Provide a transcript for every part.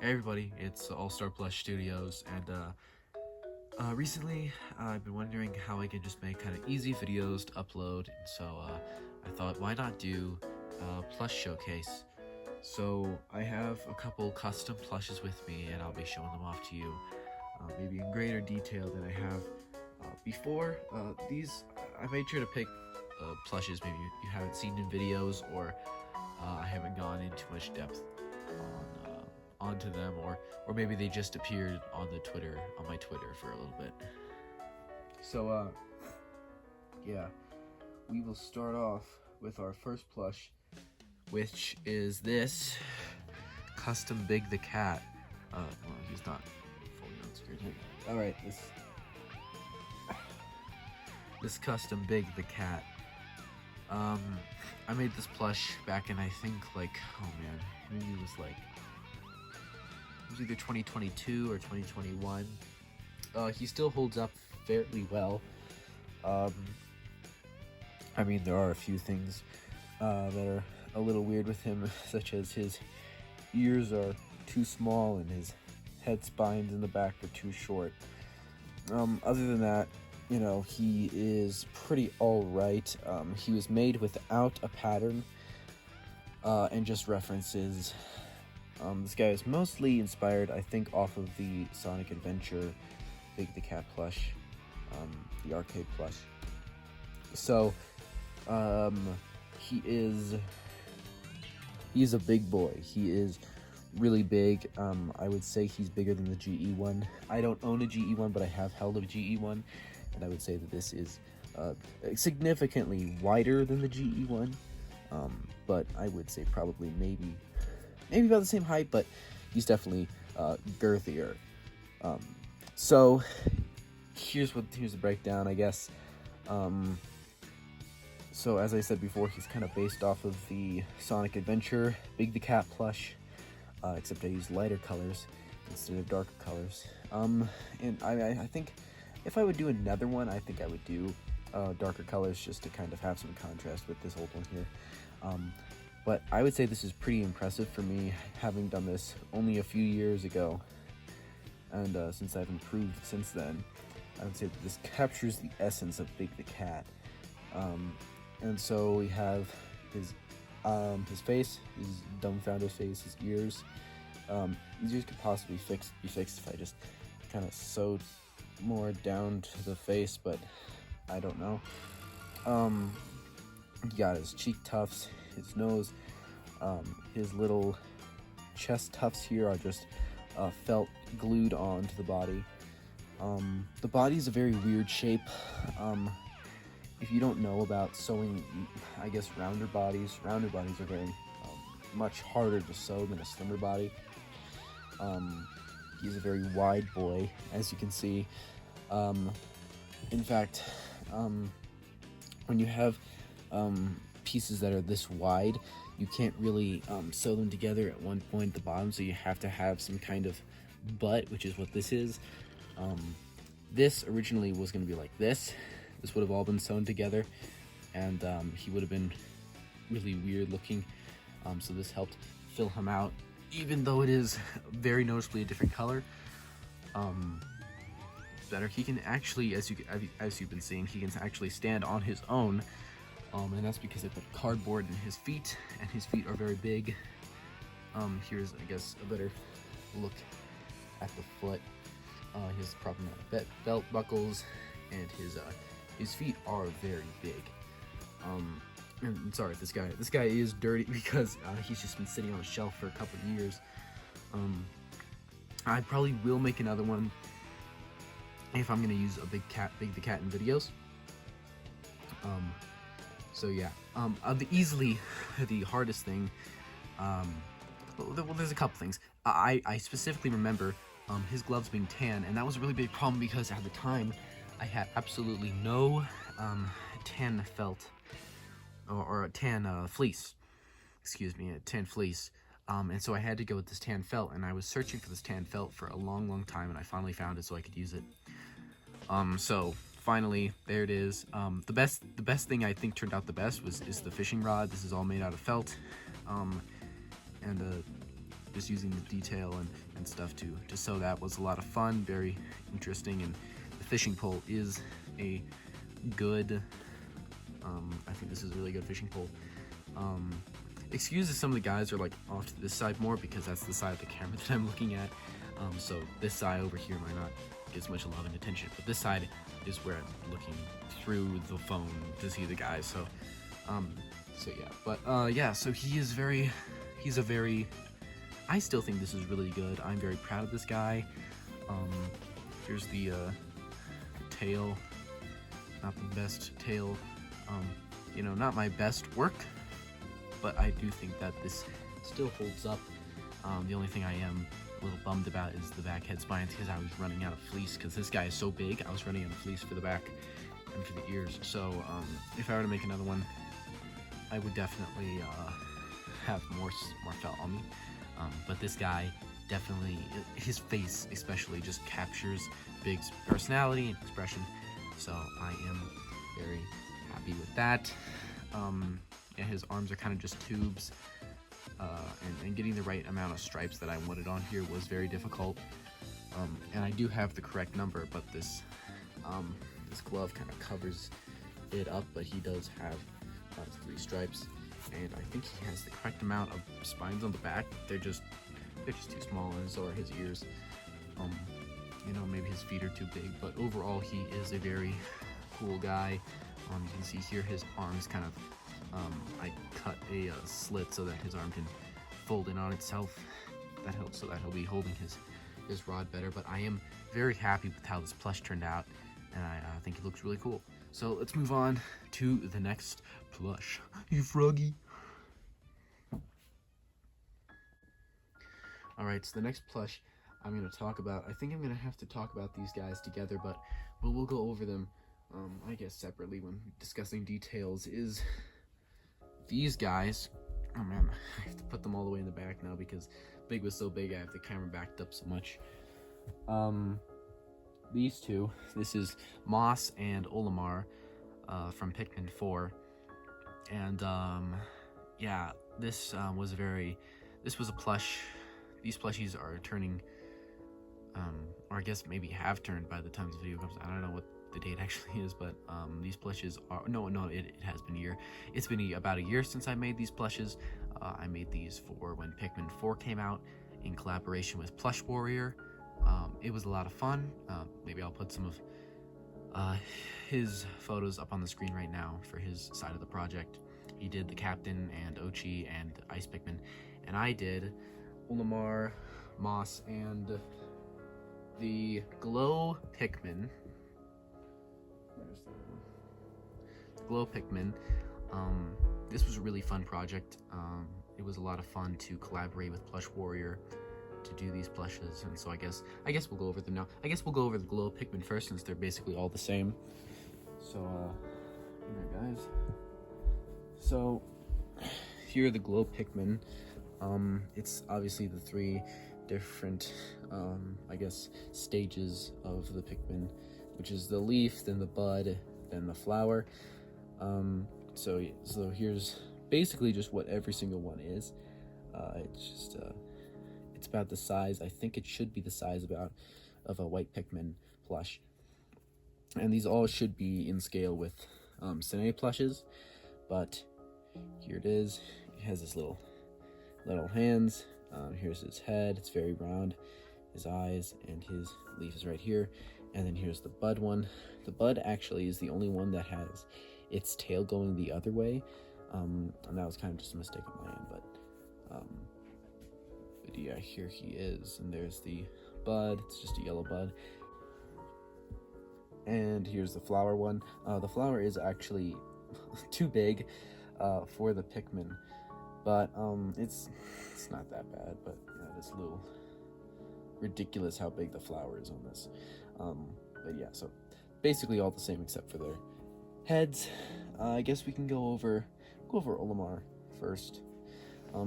Hey everybody, it's All-Star Plush Studios, and recently I've been wondering how I can just make kind of easy videos to upload, and so I thought, why not do a plush showcase? So I have a couple custom plushes with me, and I'll be showing them off to you, maybe in greater detail than I have before. These, I made sure to pick plushes maybe you haven't seen in videos, or I haven't gone into much depth on onto them, or maybe they just appeared on my Twitter for a little bit. So yeah, we will start off with our first plush, which is this custom Big the Cat. Well, he's not fully on screen. All right, this custom Big the Cat. I made this plush back in, I think, like, oh man, maybe it was either 2022 or 2021. He still holds up fairly well. I mean, there are a few things that are a little weird with him, such as his ears are too small and his head spines in the back are too short. Other than that, you know, he is pretty alright. He was made without a pattern and just references. This guy is mostly inspired, I think, off of the Sonic Adventure Big the Cat plush, the arcade plush. So, he's a big boy. He is really big. I would say he's bigger than the GE one. I don't own a GE one, but I have held a GE one, and I would say that this is significantly wider than the GE one. But I would say probably maybe about the same height, but he's definitely girthier. So here's the breakdown, I guess. So as I said before, he's kind of based off of the Sonic Adventure Big the Cat plush, except I use lighter colors instead of darker colors. And I think if I would do another one, I think I would do darker colors just to kind of have some contrast with this old one here. But I would say this is pretty impressive for me, having done this only a few years ago, and since I've improved since then, I would say that this captures the essence of Big the Cat. And so we have his face, his dumbfounded face, his ears. His ears could possibly be fixed if I just kind of sewed more down to the face, but I don't know. He got his cheek tufts, his nose, his little chest tufts here are just felt glued onto the body. The body is a very weird shape. If you don't know about sewing, I guess rounder bodies are very much harder to sew than a slimmer body. He's a very wide boy, as you can see. In fact, when you have pieces that are this wide, you can't really sew them together at one point at the bottom, so you have to have some kind of butt, which is what this is. This originally was going to be like this. This would have all been sewn together, and he would have been really weird looking, so this helped fill him out, even though it is very noticeably a different color. Better, he can actually, as you've been seeing, he can actually stand on his own, and that's because I put cardboard in his feet, and his feet are very big. Here's, I guess, a better look at the foot. His proper amount of belt buckles, and his feet are very big. And sorry, this guy is dirty because he's just been sitting on a shelf for a couple of years. I probably will make another one if I'm gonna use a Big the Cat in videos. So yeah, the hardest thing, well, there's a couple things. I specifically remember his gloves being tan, and that was a really big problem because at the time I had absolutely no tan felt or a tan fleece. Excuse me, a tan fleece. And so I had to go with this tan felt, and I was searching for this tan felt for a long time, and I finally found it so I could use it. So finally, there it is. The best thing I think turned out the best is the fishing rod. This is all made out of felt, and just using the detail and stuff to sew that was a lot of fun, very interesting, and the fishing pole is a good, I think this is a really good fishing pole. Excuse if some of the guys are like off to this side more because that's the side of the camera that I'm looking at. So this side over here might not get as much love and attention, but this side is where I'm looking through the phone to see the guys. So yeah, but yeah, so he's a very, I still think this is really good. I'm very proud of this guy. Here's the tail, not the best tail, you know, not my best work, but I do think that this still holds up. The only thing I am a little bummed about is the back head spines, because I was running out of fleece, because this guy is so big. I was running out of fleece for the back and for the ears. So if I were to make another one, I would definitely have more felt on me. But this guy definitely, his face especially, just captures Big's personality and expression. So I am very happy with that. Yeah, his arms are kind of just tubes, and getting the right amount of stripes that I wanted on here was very difficult. And I do have the correct number, but this glove kind of covers it up, but he does have 3 stripes, and I think he has the correct amount of spines on the back. They're just too small, and so are his ears. You know, maybe his feet are too big, but overall he is a very cool guy. You can see here his arms kind of, I cut a slit so that his arm can fold in on itself. That helps so that he'll be holding his rod better. But I am very happy with how this plush turned out, and I think it looks really cool. So let's move on to the next plush. You froggy. Alright, so the next plush I'm going to talk about, I think I'm going to have to talk about these guys together, but we'll go over them, I guess, separately when discussing details, is these guys. Oh man, I have to put them all the way in the back now because Big was so big I have the camera backed up so much. These two, this is Moss and Olimar from Pikmin 4, and yeah, this was a plush. These plushies are turning, or I guess maybe have turned by the time this video comes. I don't know what the date actually is, but these plushes are, no, it has been a year. It's been about a year since I made these plushes. I made these for when Pikmin 4 came out in collaboration with Plush Warrior. It was a lot of fun. Maybe I'll put some of his photos up on the screen right now for his side of the project. He did the Captain and Ochi and Ice Pikmin, and I did Olimar, Moss, and the Glow Pikmin. There's the Glow Pikmin. This was a really fun project. It was a lot of fun to collaborate with Plush Warrior to do these plushes, and so I guess we'll go over them now. I guess we'll go over the Glow Pikmin first, since they're basically all the same. So here, guys. So here are the Glow Pikmin. It's obviously the 3 different, I guess, stages of the Pikmin, which is the leaf, then the bud, then the flower. So here's basically just what every single one is. It's just, it's about the size. I think it should be the size of a white Pikmin plush. And these all should be in scale with Sine plushes, but here it is. It has this little hands. Here's his head. It's very round. His eyes and his leaf is right here. And then here's the bud one. The bud actually is the only one that has its tail going the other way. And that was kind of just a mistake on my end, but yeah, here he is. And there's the bud. It's just a yellow bud. And here's the flower one. The flower is actually too big for the Pikmin, but it's not that bad. But yeah, it's a little ridiculous how big the flower is on this. But yeah, so basically all the same except for their heads. I guess we can go over Olimar first.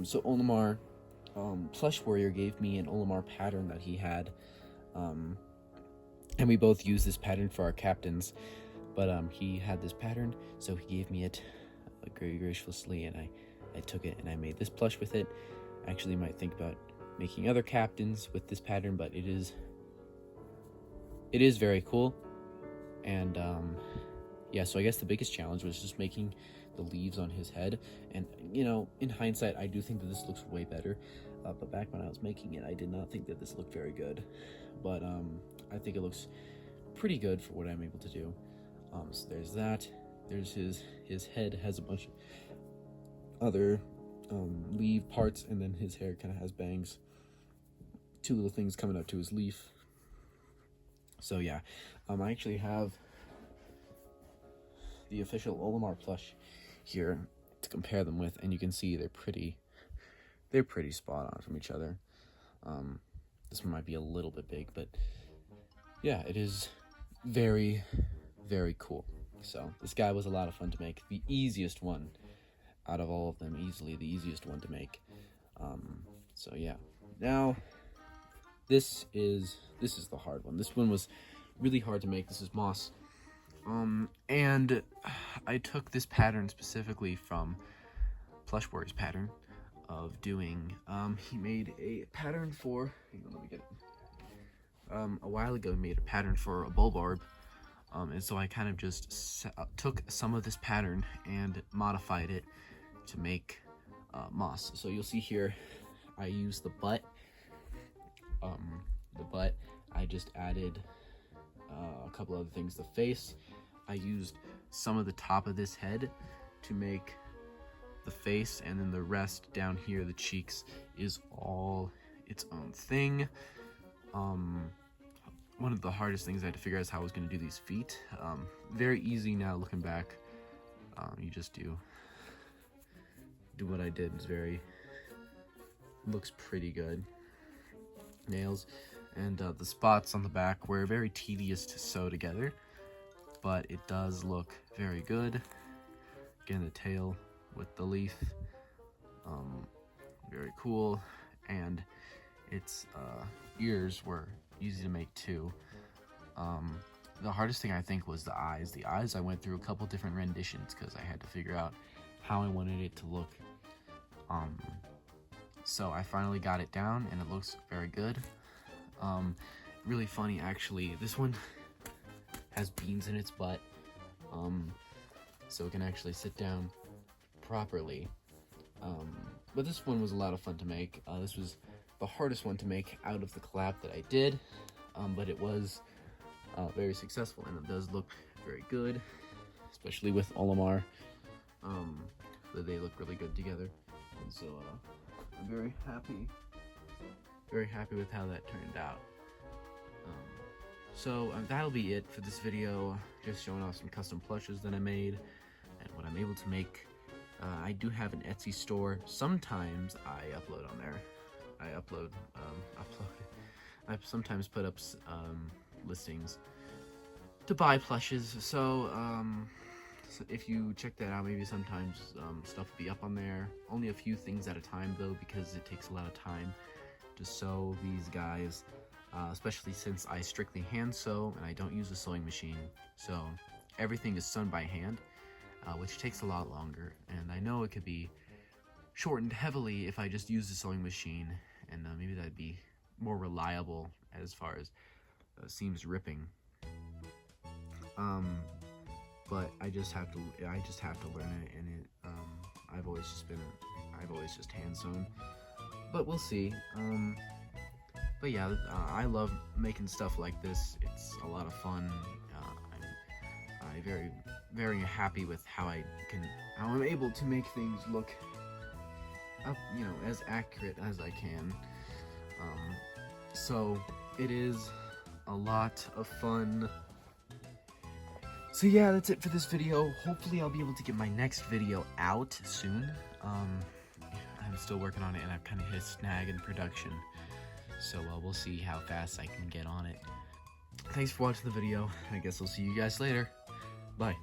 So Olimar, Plush Warrior gave me an Olimar pattern that he had, and we both used this pattern for our captains, but he had this pattern, so he gave me it very graciously, and I took it and I made this plush with it. I actually might think about making other captains with this pattern, but it is very cool. And yeah, so I guess the biggest challenge was just making the leaves on his head. And you know, in hindsight, I do think that this looks way better, but back when I was making it, I did not think that this looked very good. But I think it looks pretty good for what I'm able to do. So there's that. There's his head has a bunch of other leaf parts, and then his hair kind of has bangs, two little things coming up to his leaf. So yeah, I actually have the official Olimar plush here to compare them with, and you can see they're pretty spot on from each other. This one might be a little bit big, but yeah, it is very, very cool. So this guy was a lot of fun to make. The easiest one out of all of them, easily the easiest one to make. So yeah, now this is the hard one. This one was really hard to make. This is moss. And I took this pattern specifically from Plush Warrior's pattern of doing, he made a pattern for, hang on, let me get it. A while ago he made a pattern for a bulbarb, and so I kind of just took some of this pattern and modified it to make moss. So you'll see here, I used the butt. I just added a couple other things. The face, I used some of the top of this head to make the face, and then the rest down here, the cheeks, is all its own thing. One of the hardest things I had to figure out is how I was going to do these feet. Very easy now looking back. You just do what I did. It's looks pretty good. Nails and the spots on the back were very tedious to sew together, but it does look very good. Again, the tail with the leaf, very cool, and its ears were easy to make too. The hardest thing I think was the eyes. The eyes, I went through a couple different renditions because I had to figure out how I wanted it to look. So I finally got it down, and it looks very good. Really funny, actually. This one has beans in its butt, so it can actually sit down properly. But this one was a lot of fun to make. This was the hardest one to make out of the collab that I did, but it was very successful, and it does look very good, especially with Olimar. They look really good together, and so I'm very happy with how that turned out. So that'll be it for this video, just showing off some custom plushes that I made and what I'm able to make. I do have an Etsy store. Sometimes I upload on there. I sometimes put up listings to buy plushes, so if you check that out, maybe sometimes stuff will be up on there. Only a few things at a time though, because it takes a lot of time to sew these guys, especially since I strictly hand sew and I don't use a sewing machine. So everything is sewn by hand, which takes a lot longer, and I know it could be shortened heavily if I just use the sewing machine, and maybe that'd be more reliable as far as seams ripping. But I just have to learn it, and I've always just hand sewn. But we'll see. But yeah, I love making stuff like this. It's a lot of fun. I'm very, very happy with how I'm able to make things look as accurate as I can. So it is a lot of fun. So yeah, that's it for this video. Hopefully I'll be able to get my next video out soon. I'm still working on it, and I've kind of hit a snag in production. So we'll see how fast I can get on it. Thanks for watching the video. I guess I'll see you guys later. Bye.